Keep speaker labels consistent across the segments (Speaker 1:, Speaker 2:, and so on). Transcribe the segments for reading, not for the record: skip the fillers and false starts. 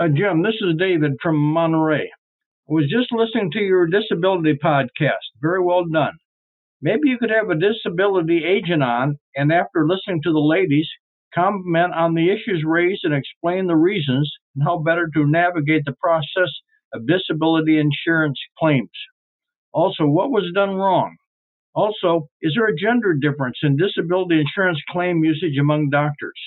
Speaker 1: Jim, this is David from Monterey. I was just listening to your disability podcast. Very well done. Maybe you could have a disability agent on, and after listening to the ladies, comment on the issues raised and explain the reasons and how better to navigate the process of disability insurance claims. Also, what was done wrong? Also, is there a gender difference in disability insurance claim usage among doctors?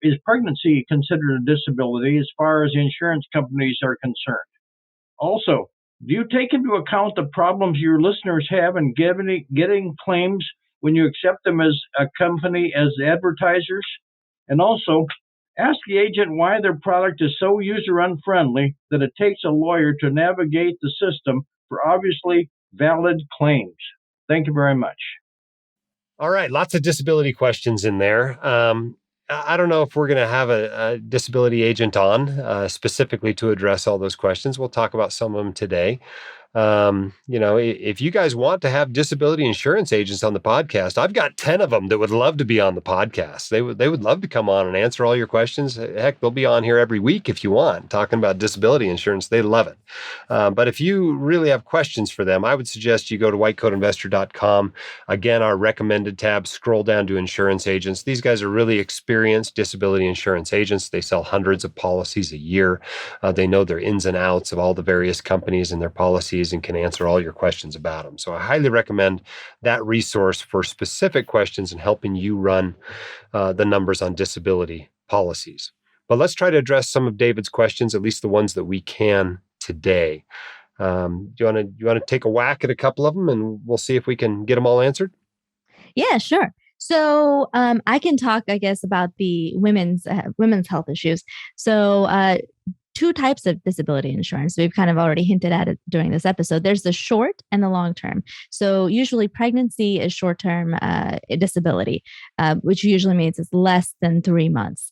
Speaker 1: Is pregnancy considered a disability as far as the insurance companies are concerned? Also, do you take into account the problems your listeners have in getting claims when you accept them as a company as advertisers? And also, ask the agent why their product is so user unfriendly that it takes a lawyer to navigate the system for obviously valid claims. Thank you very much.
Speaker 2: All right, lots of disability questions in there. I don't know if we're going to have a disability agent on specifically to address all those questions. We'll talk about some of them today. If you guys want to have disability insurance agents on the podcast, I've got 10 of them that would love to be on the podcast. They would love to come on and answer all your questions. Heck, they'll be on here every week if you want, talking about disability insurance. They love it. But if you really have questions for them, I would suggest you go to whitecoatinvestor.com. Again, our recommended tab, scroll down to insurance agents. These guys are really experienced disability insurance agents. They sell hundreds of policies a year. They know their ins and outs of all the various companies and their policies and can answer all your questions about them. So I highly recommend that resource for specific questions and helping you run the numbers on disability policies. But let's try to address some of David's questions, at least the ones that we can today. Do you want to take a whack at a couple of them and we'll see if we can get them all answered?
Speaker 3: Yeah, sure. So I can talk, I guess, about the women's health issues. So two types of disability insurance. We've kind of already hinted at it during this episode. There's the short and the long term. So usually pregnancy is short-term disability, which usually means it's less than 3 months.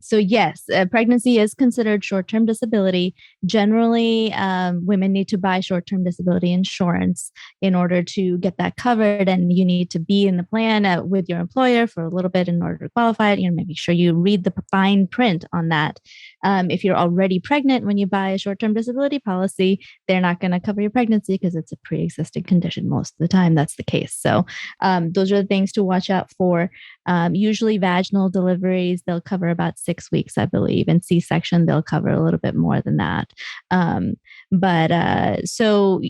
Speaker 3: So yes, pregnancy is considered short-term disability. Generally, women need to buy short-term disability insurance in order to get that covered. And you need to be in the plan with your employer for a little bit in order to qualify it. Make sure you read the fine print on that. If you're already pregnant when you buy a short-term disability policy, they're not going to cover your pregnancy because it's a pre-existing condition. Most of the time, that's the case. So those are the things to watch out for. Usually vaginal deliveries, they'll cover about 6 weeks, I believe. And C-section, they'll cover a little bit more than that. So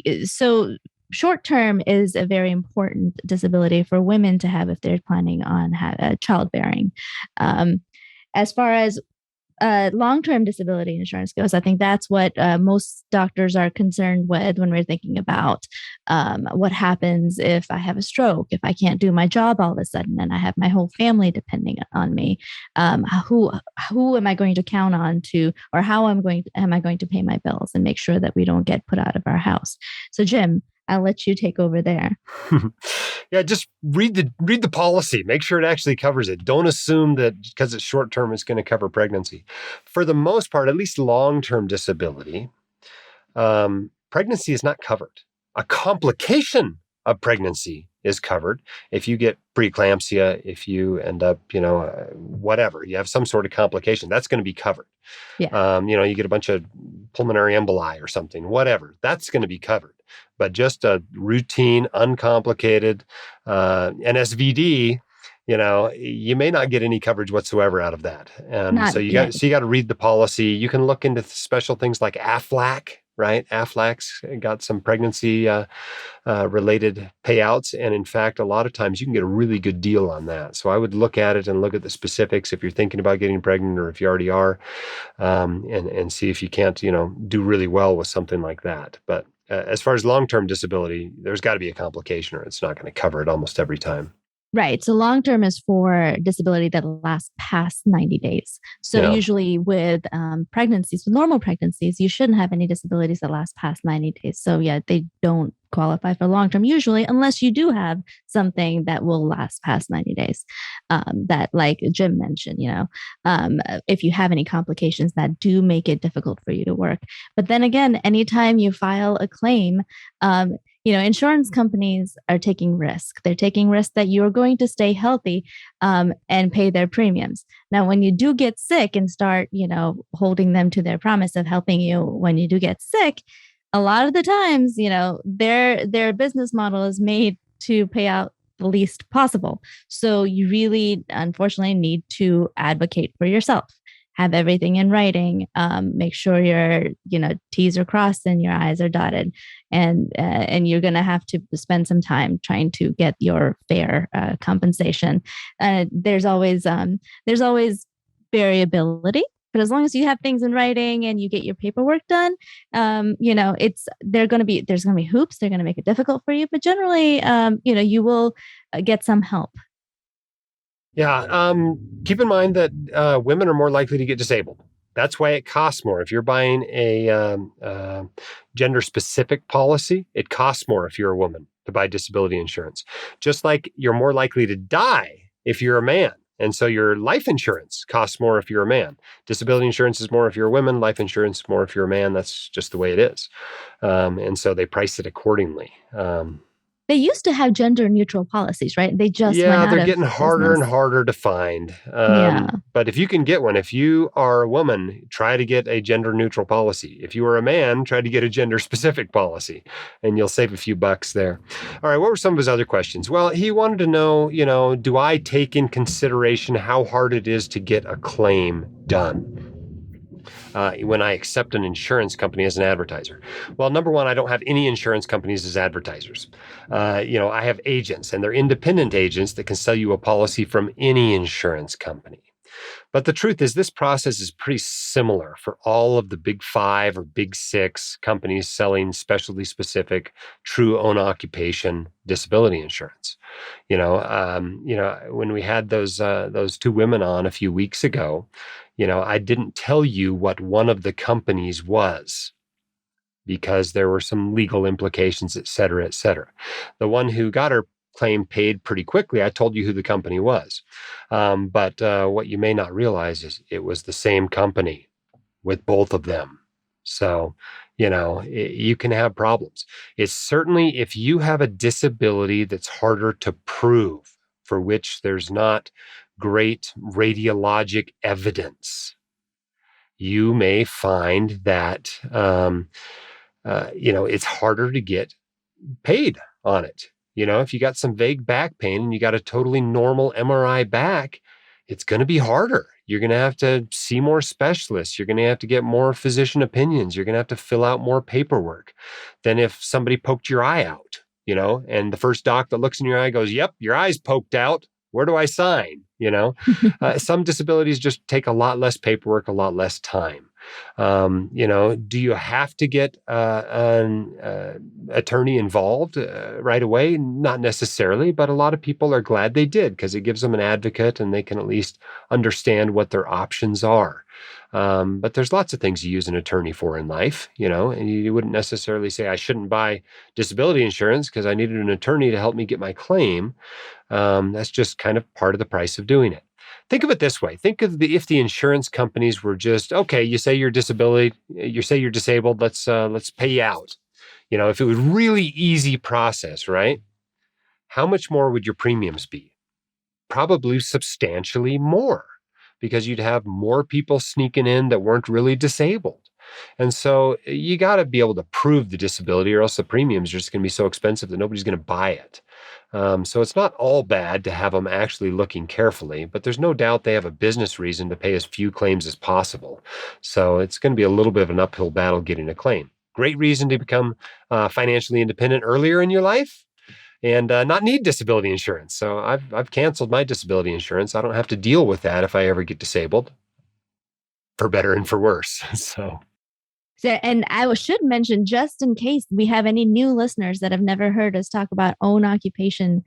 Speaker 3: short-term is a very important disability for women to have if they're planning on childbearing. As far as long-term disability insurance goes, I think that's what most doctors are concerned with when we're thinking about what happens if I have a stroke, if I can't do my job all of a sudden and I have my whole family depending on me. Who am I going to count on to, or how am I going to pay my bills and make sure that we don't get put out of our house? So Jim, I'll let you take over there.
Speaker 2: Yeah, just read the policy. Make sure it actually covers it. Don't assume that because it's short term, it's going to cover pregnancy. For the most part, at least long-term disability, pregnancy is not covered. A complication of pregnancy is covered. If you get preeclampsia, if you end up, whatever, you have some sort of complication, that's going to be covered.
Speaker 3: Yeah.
Speaker 2: You get a bunch of pulmonary emboli or something, whatever, that's going to be covered. But just a routine, uncomplicated NSVD, you may not get any coverage whatsoever out of that. And you got to read the policy. You can look into special things like AFLAC, right? AFLAC's got some pregnancy related payouts. And in fact, a lot of times you can get a really good deal on that. So I would look at it and look at the specifics if you're thinking about getting pregnant or if you already are, and see if you can't, do really well with something like that. But as far as long-term disability, there's got to be a complication or it's not going to cover it almost every time.
Speaker 3: Right. So long-term is for disability that lasts past 90 days. So usually with pregnancies, with normal pregnancies, you shouldn't have any disabilities that last past 90 days. So they don't qualify for long-term usually, unless you do have something that will last past 90 days. That, like Jim mentioned, if you have any complications that do make it difficult for you to work. But then again, anytime you file a claim, insurance companies are taking risk. They're taking risk that you're going to stay healthy and pay their premiums. Now, when you do get sick and start, holding them to their promise of helping you when you do get sick, a lot of the times, their business model is made to pay out the least possible. So you really, unfortunately, need to advocate for yourself. Have everything in writing. Make sure your T's are crossed and your I's are dotted, and you're going to have to spend some time trying to get your fair compensation. There's always variability, but as long as you have things in writing and you get your paperwork done, there's going to be hoops. They're going to make it difficult for you, but generally, you will get some help.
Speaker 2: Yeah. Keep in mind that women are more likely to get disabled. That's why it costs more. If you're buying a gender specific policy, it costs more if you're a woman to buy disability insurance. Just like you're more likely to die if you're a man. And so your life insurance costs more if you're a man. Disability insurance is more if you're a woman. Life insurance is more if you're a man. That's just the way it is. And so they price it accordingly.
Speaker 3: They used to have gender neutral policies, right? They just went
Speaker 2: Yeah,
Speaker 3: out
Speaker 2: they're
Speaker 3: of
Speaker 2: getting harder
Speaker 3: business.
Speaker 2: and harder to find.
Speaker 3: Yeah.
Speaker 2: But if you can get one, if you are a woman, try to get a gender neutral policy. If you are a man, try to get a gender specific policy, and you'll save a few bucks there. All right, what were some of his other questions? Well, he wanted to know, do I take in consideration how hard it is to get a claim done when I accept an insurance company as an advertiser? Well, number one, I don't have any insurance companies as advertisers. I have agents, and they're independent agents that can sell you a policy from any insurance company. But the truth is, this process is pretty similar for all of the big 5 or big 6 companies selling specialty specific, true own occupation disability insurance. When we had those 2 women on a few weeks ago, I didn't tell you what one of the companies was because there were some legal implications, et cetera, et cetera. The one who got her claim paid pretty quickly, I told you who the company was. But what you may not realize is it was the same company with both of them. So, you can have problems. It's certainly if you have a disability that's harder to prove, for which there's not great radiologic evidence, you may find that, it's harder to get paid on it. If you got some vague back pain and you got a totally normal MRI back, it's going to be harder. You're going to have to see more specialists. You're going to have to get more physician opinions. You're going to have to fill out more paperwork than if somebody poked your eye out, and the first doc that looks in your eye goes, "Yep, your eye's poked out. Where do I sign?" Some disabilities just take a lot less paperwork, a lot less time. Do you have to get an attorney involved right away? Not necessarily, but a lot of people are glad they did because it gives them an advocate and they can at least understand what their options are. But there's lots of things you use an attorney for in life, and you wouldn't necessarily say, I shouldn't buy disability insurance because I needed an attorney to help me get my claim. That's just kind of part of the price of doing it. Think of it this way. Think of if the insurance companies were just, okay, you say you're disabled, let's pay you out. If it was really easy process, right? How much more would your premiums be? Probably substantially more because you'd have more people sneaking in that weren't really disabled. And so you got to be able to prove the disability or else the premiums are just going to be so expensive that nobody's going to buy it. So it's not all bad to have them actually looking carefully, but there's no doubt they have a business reason to pay as few claims as possible. So it's going to be a little bit of an uphill battle getting a claim. Great reason to become financially independent earlier in your life and not need disability insurance. So I've canceled my disability insurance. I don't have to deal with that if I ever get disabled, for better and for worse.
Speaker 3: And I should mention, just in case we have any new listeners that have never heard us talk about own occupation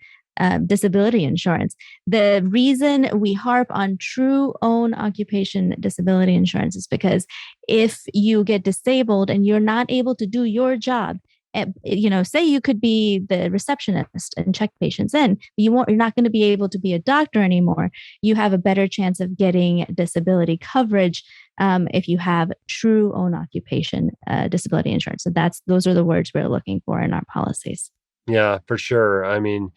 Speaker 3: disability insurance, the reason we harp on true own occupation disability insurance is because if you get disabled and you're not able to do your job, say you could be the receptionist and check patients in, you're not going to be able to be a doctor anymore. You have a better chance of getting disability coverage if you have true own occupation disability insurance. So those are the words we're looking for in our policies.
Speaker 2: Yeah, for sure. I mean,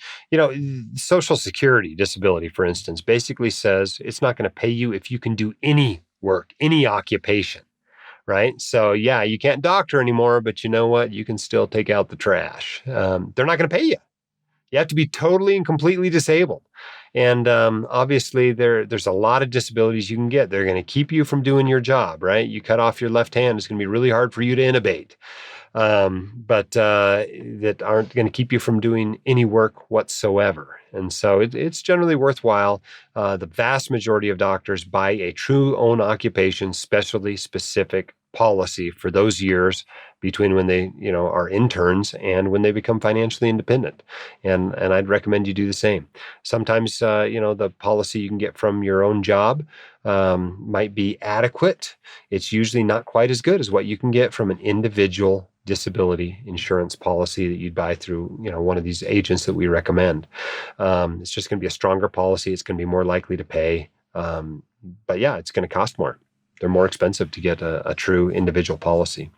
Speaker 2: Social Security disability, for instance, basically says it's not going to pay you if you can do any work, any occupation, right? So, yeah, you can't doctor anymore, but you know what? You can still take out the trash. They're not going to pay you. You have to be totally and completely disabled. And obviously, there's a lot of disabilities you can get. They're going to keep you from doing your job, right? You cut off your left hand, it's going to be really hard for you to intubate. But that aren't going to keep you from doing any work whatsoever. And so it's generally worthwhile. The vast majority of doctors buy a true own occupation, specialty specific policy for those years between when they are interns and when they become financially independent, and I'd recommend you do the same. Sometimes the policy you can get from your own job might be adequate. It's usually not quite as good as what you can get from an individual disability insurance policy that you'd buy through one of these agents that we recommend. It's just going to be a stronger policy. It's going to be more likely to pay, but yeah, it's going to cost more. They're more expensive to get a true individual policy.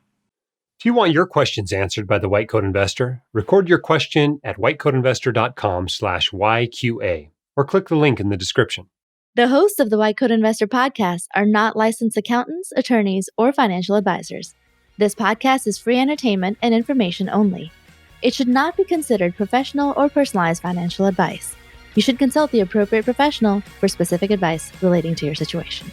Speaker 2: If you want your questions answered by the White Coat Investor, record your question at whitecoatinvestor.com/YQA or click the link in the description.
Speaker 3: The hosts of the White Coat Investor podcast are not licensed accountants, attorneys, or financial advisors. This podcast is free entertainment and information only. It should not be considered professional or personalized financial advice. You should consult the appropriate professional for specific advice relating to your situation.